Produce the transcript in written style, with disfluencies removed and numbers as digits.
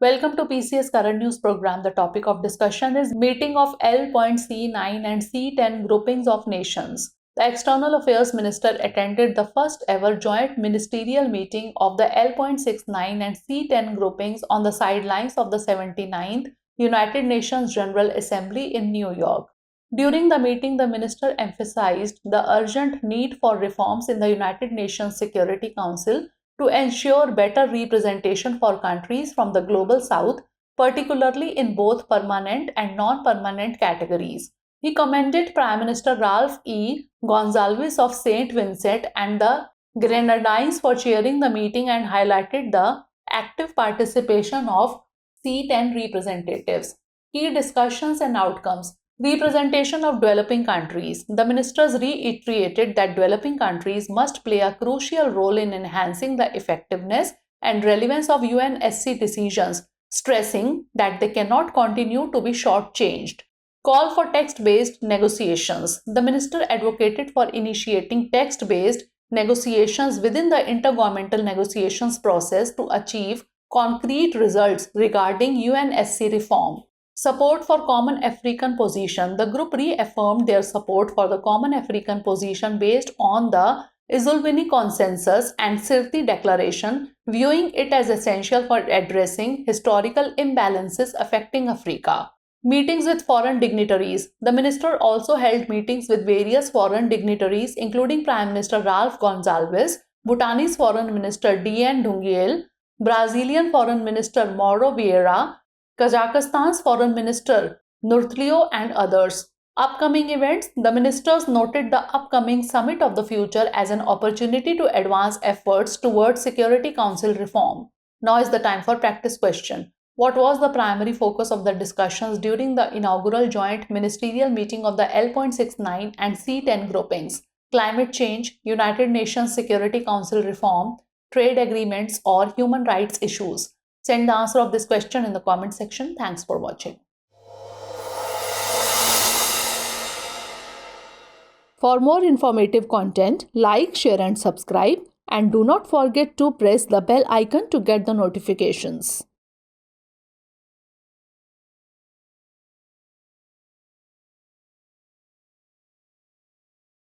Welcome to PCS Current News Program. The topic of discussion is meeting of L.C9 and C10 groupings of nations. The External Affairs Minister attended the first ever joint ministerial meeting of the L.69 and C10 groupings on the sidelines of the 79th United Nations General Assembly in New York. During the meeting, the minister emphasized the urgent need for reforms in the United Nations Security Council to ensure better representation for countries from the global south, particularly in both permanent and non-permanent categories. He commended Prime Minister Ralph E. Gonsalves of St. Vincent and the Grenadines for chairing the meeting and highlighted the active participation of C10 representatives. Key discussions and outcomes. Representation of developing countries. The ministers reiterated that developing countries must play a crucial role in enhancing the effectiveness and relevance of UNSC decisions, stressing that they cannot continue to be shortchanged. Call for text-based negotiations. The minister advocated for initiating text-based negotiations within the intergovernmental negotiations process to achieve concrete results regarding UNSC reform. Support for Common African Position. The group reaffirmed their support for the Common African Position based on the Esulwini Consensus and Sirte Declaration, viewing it as essential for addressing historical imbalances affecting Africa. Meetings with foreign dignitaries. The minister also held meetings with various foreign dignitaries, including Prime Minister Ralph Gonsalves, Bhutanese Foreign Minister DN Dungyel, Brazilian Foreign Minister Mauro Vieira, Kazakhstan's Foreign Minister Nurtulio, and others. Upcoming events. The ministers noted the upcoming Summit of the Future as an opportunity to advance efforts towards Security Council reform. Now is the time for practice question. What was the primary focus of the discussions during the inaugural joint ministerial meeting of the L.69 and C10 groupings? Climate change, United Nations Security Council reform, trade agreements, or human rights issues? Send the answer of this question in the comment section. Thanks for watching. For more informative content, like, share and subscribe, and do not forget to press the bell icon to get the notifications.